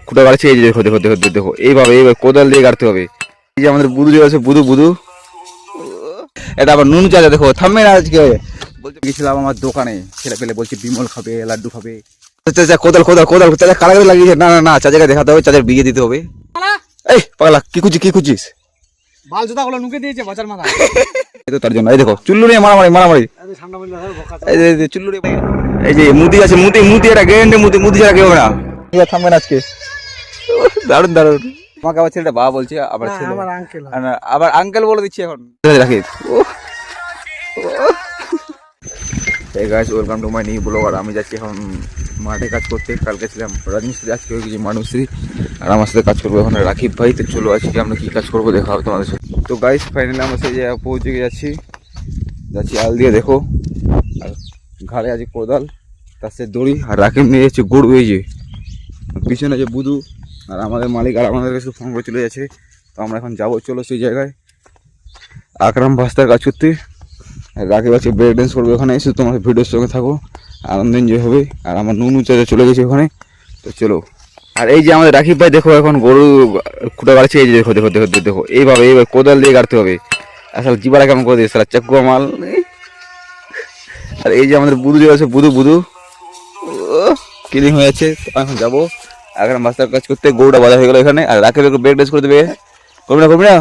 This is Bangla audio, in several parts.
খুঁটা গাড়ছে। এই যে দেখো দেখো দেখো দেখো, এইভাবে এইভাবে কোদাল দিয়ে গাড়তে হবে। এই যে আমাদের বুধু যে আছে, বুধু বুধু, এটা আবার নুন চাচা দেখো থামবে না আজকে। বলতে গেছিলাম আমার দোকানে, ছেলে পেলে বলছে বিমল খাবে, লাড্ডু খাবে। চাচা কোদাল কোদাল কোদাল চাচা কালারে লাগিয়েছে। না না না, চাচাকে দেখাতে হবে, চাচার বিয়ে দিতে হবে। এই পাগলা কি খুঁজছিস, কি খুঁজছিস? বাল জুতা গুলো নুকে দিয়েছে বাচ্চার মাথা। এই তো তার জন্য। এই দেখো চুল্লু নিয়ে মারামারি মারামারি। এই যে চুল্লু নিয়ে, এই যে মুদি আছে, মুদি মুদি, এটা গ্যারেন্টি মুদি, মুদি ছাড়া কেউ না। থামবে না আজকে। দারুন দারুন। আমাকে আবার ছেলেটা বাবা বলছে, আবার ছেলে আবার আঙ্কেল বলে দিচ্ছে এখন। রাখি। এই guys, welcome to my new blog. আর আমি যাচ্ছি এখন মাঠে কাজ করতে। কালকে ছিলাম রাজমিস্ত্রি, আজকে হয়ে গেছি মানুষমিস্ত্রি। আর আমার সাথে কাজ করবো এখন রাকিব ভাই। তো চলো আজকে আমরা কি কাজ করবো দেখা হবে তোমাদের সাথে। তো গাইস ফাইনালি আমরা সেই জায়গায় পৌঁছে যাচ্ছি আল দিয়ে দেখো। আর ঘাড়ে আছে কোদাল, তার সাথে দড়ি। আর রাকিব নিয়ে যাচ্ছে গরু। এই যে পিছনে আছে বুধু আর আমাদের মালিক, আর আমাদের কাছে ফোন করে চলে যাচ্ছে। তো আমরা এখন যাবো, চলো সেই জায়গায় আকরাম ভাস্তার কাজ করতে। রাকিব আছে ব্রেক ড্যান্স করবে ওখানে। এসে তোমার ভিডিওর সঙ্গে থাকো, আনন্দ এনজয় হবে। আর আমার নুনু চাচা চলে গেছে ওখানে। তো চলো। আর এই যে আমাদের রাকিব ভাই দেখো এখন গরু খুঁটা গাড়ছে। এই যে দেখো দেখো দেখো দেখো, এইভাবে এইভাবে কোদাল দিয়ে গাড়তে হবে। আসলে জিবারা কেমন করে দিয়েছে চাকুয়া মাল। আর এই যে আমাদের বুধু যে আছে, বুধু বুধু কিলিং হয়ে আছে। এখন যাবো আকরাম ভাস্তার কাজ করতে। গরুটা বাঁধা হয়ে গেলো এখানে। আর রাকিব একটু ব্রেক ড্যান্স করে দেবে। করবি না করবি না?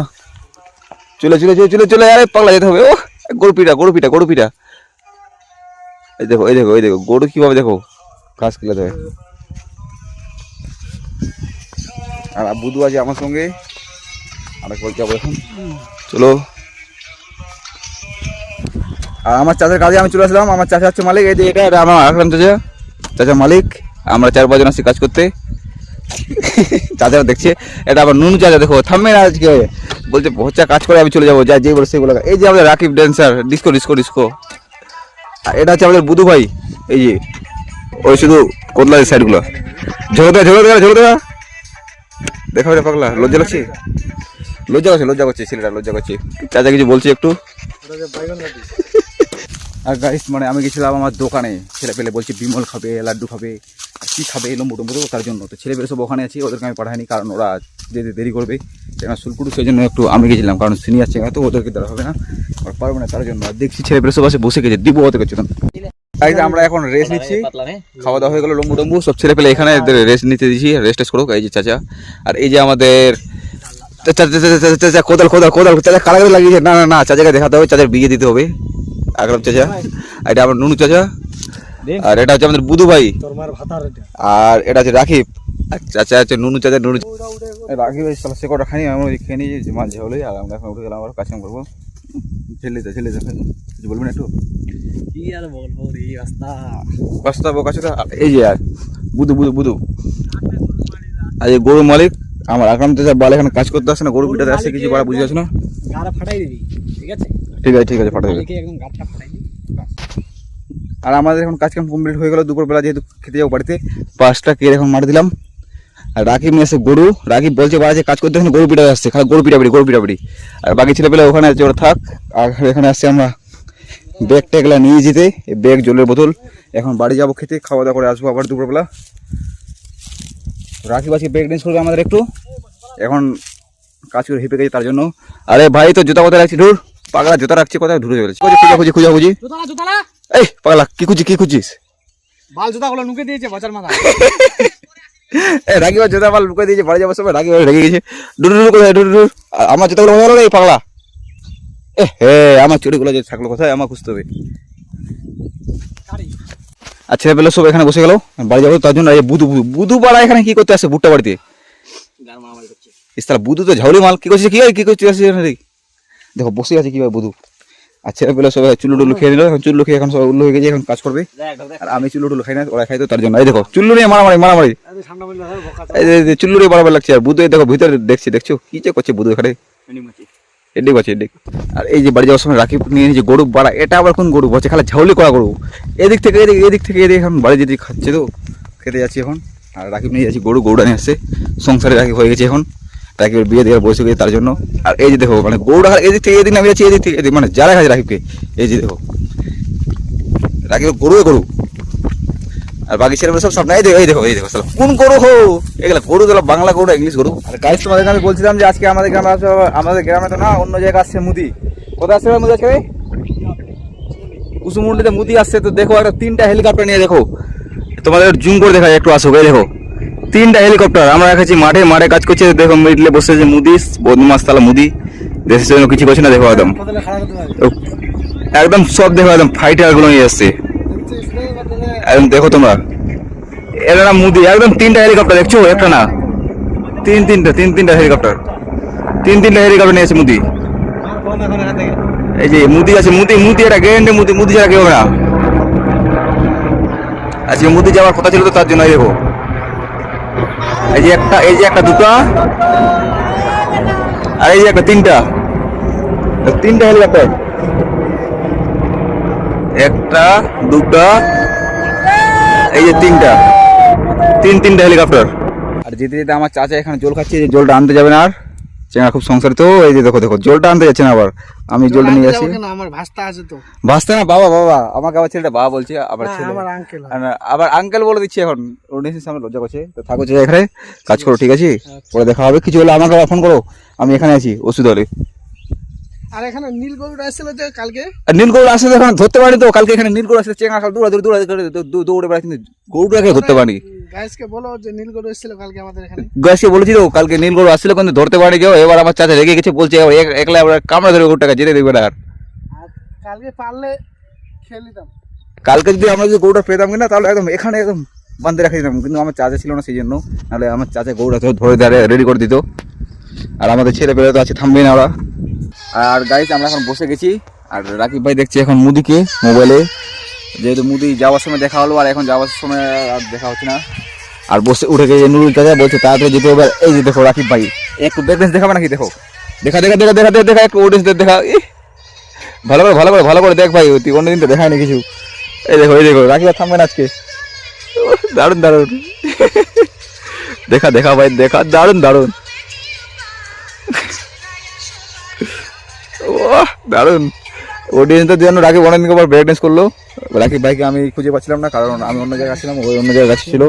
চলে চলে চলে চলে চলে, আরে পাগলা যেতে হবে। ও গরু পিটা গরু পিটা গরু পিটা। এই দেখো এই দেখো এই দেখো গরু কিভাবে দেখো ঘাস খেলাতে হবে। আর বুধু আছে আমার সঙ্গে। আর একবার যাবো এখন, চলো। আর আমার চাচার কাজে আমি চলে আসলাম। আমার চাচা হচ্ছে মালিক। এই যে এটা আমার আকরাম চাচা, চাচা মালিক। আমরা 4-5 জন আসছি কাজ করতে। চাচারা দেখছে। এটা আবার নুনু চাচা দেখো থামবে না আজকে। বলছে হচ্ছে কাজ করে আমি চলে যাবো, যা যেই বলে সেগুলো। এই যে আমাদের Rakib dancer, disco disco disco. আর এটা হচ্ছে আমাদের বুধু ভাই। এই যে ওই শুধু কোদলার সাইডগুলো ঝোলো দেওয়া ঝোলো দেওয়া ঝোলো দেওয়া। দেখা হবে পাগলা, লজ্জা লাগছে, লজ্জা করছে ছেলেটা, লজ্জা করছে। চাচা কিছু বলছে একটু। আর গাইস মানে আমি গেছিলাম আমার দোকানে, ছেলে পেলে বলছে বিমল খাবে, লাড্ডু খাবে, কি খাবে লম্বু টম্বু, তার জন্য। তো ছেলে পেলে সব ওখানে আছে, ওদেরকে আমি পাঠাইনি কারণ ওরা যেতে দেরি করবে। সেখানে সুলপুরু, সেই জন্য একটু আমি গেছিলাম কারণ সিনিয়র চেঙ্গা তো, ওদেরকে দেওয়া হবে না, আর পারবো না তার জন্য। আর দেখছি ছেলে পেলে সব আসে বসে গেছে, দিব ওদেরকে চলুন। আমরা এখন রেস্ট নিচ্ছি, খাওয়া দাওয়া হয়ে গেলো, লম্বু টম্বু সব ছেলে পেলে এখানে রেস্ট নিতে দিচ্ছি, রেস্ট করুক। এই যে চাচা। আর এই যে আমাদের চাচা কোদাল কোদাল কোদাল, চাচা কালারে লাগিয়েছে। না না না, চাচাকে দেখাতে হবে, চাচার বিয়ে দিতে হবে। আকরাম চাচা, এটা আমার নুনু চাচা। আর এটা হচ্ছে আমাদের বুধু ভাই। আর এটা হচ্ছে রাকিব। চাচা হচ্ছে নুনু চাচা, নুনু রাকিব ভাই সে কটা খানি আমরা খেয়ে নিয়েছি মাছ ঝাউলে। আর আমরা এখন উঠে গেলাম, আবার কাজ কাম করবো। ছেলে কিছু বলবেন একটু? কি আর বলবো রে রাস্তা বোকা চোদা। এই যে আর বুধু বুধু বুধু, আর এই গরু মালিক আমার আকরাম চাচা। বাল এখানে কাজ করতে আসে না, গরু পিটাতে আসে, কিছু বলা বুঝে আসে না। গাড়া ফাটাই দিবি, ঠিক আছে? ঠিক আছে ঠিক আছে, ফাটাই দেবে। একদম গাড়টা ফাটাই দিবি। আর আমাদের এখন কাজ কাম কমপ্লিট হয়ে গেল। দুপুরবেলা যেহেতু খেতে যাবো বাড়িতে, 5টা কেড়ে এখন মার দিলাম। আর রাকিব নিয়ে আসে গরু। রাকিব বলছে বাড়ি কাজ করতে, এখানে গরু পিটা আসছে, খালি গরু পিটাপিটি গরু পিটাপিটি। আর বাকি ছেলেপেলে ওখানে আছে, ওরা থাক। আর এখানে আসছে আমরা ব্যাগ ট্যাগলা নিয়ে যেতে, ব্যাগ জলের বোতল। এখন বাড়ি যাবো খেতে, খাওয়া দাওয়া করে আসবো আবার দুপুরবেলা। রাকিব আজকে ব্যাগ ড্যান্স করবে আমাদের একটু, এখন কাজ করে হেঁপে গেছে তার জন্য। আরে ভাই তো জুতা কোথায় রাখছি? ধুর পাগলা, জুতা রাখছি কোথায়, ধুরে চলেছে। খুঁজি এই পাগলা, কি খুঁজিস? বাল জুতা গুলো নুকে দিয়েছে বাচ্চার মাথা। রাকিব জুতা মাল লুকিয়ে দিয়েছে, বাড়ি যাবো সবাই। রাকিব রেগে গেছে, ডুর ডুর কোথায়, ডুর ডুর। আমার জুতাগুলো ভালো এই পাগলা। হে আমার চুড়িগুলো যে থাকলো কোথায়, আমার খুঁজতে হবে। আর ছেলে পেলে সব এখানে বসে গেল, বাড়ি যাবো তার জন্য। বুধু বুধু বুধু পাড়া এখানে কি করতে আসে ভুট্টা বাড়িতে? বুধু তো ঝাউলি মাল। কি করছে কি করছে দেখো বসে আছে কিভাবে বুধু। আর ছেলে পেলে সবাই চুল্লু টুল্লু খেয়ে নিল। এখন চুল্লু খেয়ে এখন সবাই উল্লু হয়ে গেছে, এখন কাজ করবে। আর আমি চুল্লু টুল্লু খাই না, ওরা খাই তো তার জন্য। এই দেখো চুল্লু নিয়ে মারামারি মারামারি, এই চুল্লু নিয়ে মারামারি লাগছে। আর বুধু দেখো ভিতরে দেখছো কি যে করছে বুধু এখানে। এদিক আছে এদিক। আর এই যে বাড়ি যাওয়ার সময় রাকিব নিয়ে নিয়েছে গরু বাড়া। এটা আবার কোন গরু বলছে, খালি ঝাউলি করা গরু। এদিক থেকে এদিক থেকে এখন বাড়ি যেতে খাচ্ছে, তো খেতে যাচ্ছি এখন। আর রাকিব নিয়ে যাচ্ছি গরুটা নিয়ে আসছে, সংসারে রাকিব হয়ে গেছে এখন। রাকিবের বিয়ে দিয়ে বসে গেছে তার জন্য। আর এই যে দেখো মানে গরুটা এদিক থেকে এদিক নামে যাচ্ছে, এদিক থেকে মানে যারা খাচ্ছে রাকিবকে। এই যে দেখো রাকিব গরু। আর বাকি ছেলেমেয়ে সব সামনে। এই দেখো শালা কোন গরু হো এগুলা গরু, তাহলে বাংলা গরু ইংলিশ গরু। আর গাইস তোমাদেরকে আমি বলছিলাম যে আজকে আমাদের গ্রামে আসবে, আমাদের গ্রামে তো না অন্য জায়গায় আসছে মুদি। কোথায় আসছে মুদি আজকে? কুসুমুন্ডিতে মুদি আসছে। তো দেখো একটা 3টা হেলিকপ্টার নিয়ে, দেখো তোমাদের জুম করে দেখা যায় একটু, আসো এই দেখো 3টা হেলিকপ্টার। আমরা রেখেছি মাঠে কাজ করছে, দেখো মিডলে বসে আছে মুদি, বদমাস তালা মুদি, দেশের জন্য কিছু করছে না। দেখো একদম সব দেখো একদম ফাইটার গুলো নিয়ে আসছে একদম। দেখো তোমরা এরা না মুদি একদম 3টা হেলিকপ্টার দেখছো, একটা না তিনটা হেলিকপ্টার, 3টা হেলিকপ্টার নিয়ে আসছে মুদি। এই যে মুদি আছে, মুদি এটা গ্যারান্টি, মুদি ছাড়া কেউ হবে না। আজকে মুদি যাওয়ার কথা ছিল তো তার জন্য। দেখো এই যে একটা দুটো, আর এই যে একটা 3টা হেলিকপ্টার, একটা দুটো, এই যে 3টা হেলিকপ্টার। আর যেতে যেতে আমার চাচা এখানে জল খাচ্ছে, যে জলটা আনতে যাবে না আর, চেঙ্গা খুব সংসার তো। এই যে দেখো জলটা আনতে যাচ্ছে না, আবার আমি জলটা নিয়ে আসি। আমার ভাস্তা আছে তো। ভাসতে না বাবা, আমাকে আবার ছেলেটা বাবা বলছে, আবার ছেলে আবার আঙ্কেল বলে দিচ্ছে এখন। ওর সামনে লজ্জা করছে। তো থাকো এখানে কাজ করো, ঠিক আছে? পরে দেখা হবে, কিছু হলে আমাকে ফোন করো, আমি এখানে আছি ওষুধ হলে। আর এখানে নীল গরুটা এসেছিল যে কালকে, নীল গরু আসলে এখন ধরতে পারি তো। কালকে এখানে নীল গরু আসলে চেঙ্গা খাল দৌড়ে বেড়ায়, কিন্তু গরুটাকে ধরতে পারি। গাইসকে বলো যে নীল গরু এসেছিল কালকে আমাদের এখানে। গাছকে বলেছি তো কালকে নীল গরু আসছিল, কিন্তু ধরতে পারি কেউ। এবার আমার চাচা রেগে গেছে, বলছে একলা কামড়া ধরে গরুটাকে যেতে দেখবে না। আর কালকে পারলে খেয়ে নিতাম। কালকে যদি আমরা গরুটা পেতাম কিনা, তাহলে একদম এখানে একদম বাঁধতে রেখে দিতাম, কিন্তু আমার চাচা ছিল না সেই জন্য। নাহলে আমার চাচা গরুটা ধরে দাঁড়িয়ে রেডি করে দিত। আর আমাদের ছেলে পেলে তো আছে, থামবে না ওরা। আর গাইস আমরা এখন বসে গেছি, আর রাকিব ভাই দেখছি এখন মুদিকে মোবাইলে, যেহেতু মুদি যাওয়ার সময় দেখা হলো, আর এখন যাওয়ার সময় আর দেখা হচ্ছে না। আর বসে উঠে গেছে নুরুল চাচা, বলছে তাড়াতাড়ি যেতে হবে। এই যে দেখো রাকিব ভাই একটু ব্রেকড্যান্স দেখাবে নাকি? দেখো দেখা একটু অডিয়েন্স দেখা। ভালো করে দেখ ভাই, তুই অন্যদিন তো দেখায়নি কিছু। এই দেখো রাকিব ভাই থামবে না আজকে। দারুন দেখা ভাই দারুন দারুন অডিয়েন্সদের জন্য রাকিব অনেকদিন পর ব্রেক ডান্স করলো। রাকিব ভাইকে আমি খুঁজে পাচ্ছিলাম না, কারণ আমি অন্য জায়গায় ছিলাম, ওই অন্য জায়গায় গাছ ছিল।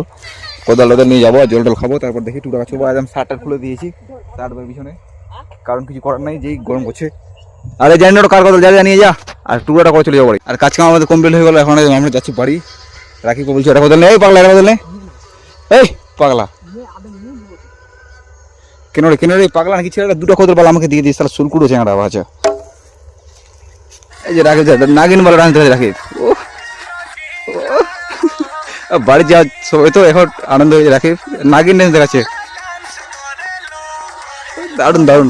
কোদাল নিয়ে যাবো, জল খাবো, তারপর দেখি টুকরা খাবো। একদম শার্টটা খুলে দিয়েছি শার্ট পিছনে, কারণ কিছু করার নাই, যেই গরম করছে। আরে জানি না কার কোদাল যা নিয়ে যা, আর টুকরাটা করে চলে যাবো বাড়ি। আর কাজ কাম আমাদের কমপ্লিট হয়ে গেলো, এখন আমরা যাচ্ছি বাড়ি। রাকিবকে বলছি এটা কোদাল নেই, পাগলা এটা কোদাল নেই, এই পাগলা কেন রে পাগলা নাকি ছেলেটা? দুটো কোদাল বলা আমাকে দিয়ে দিস, তাহলে সুলকুড়ো চেঙ্গাটা বাচ্চা। এই যে রাকিব নাগিন বলে রাখতে রাকিব বাড়ি যাওয়ার সবাই তো এখন আনন্দ হয়ে রাকিব নাগিন ডান্স দেখাচ্ছে। দারুন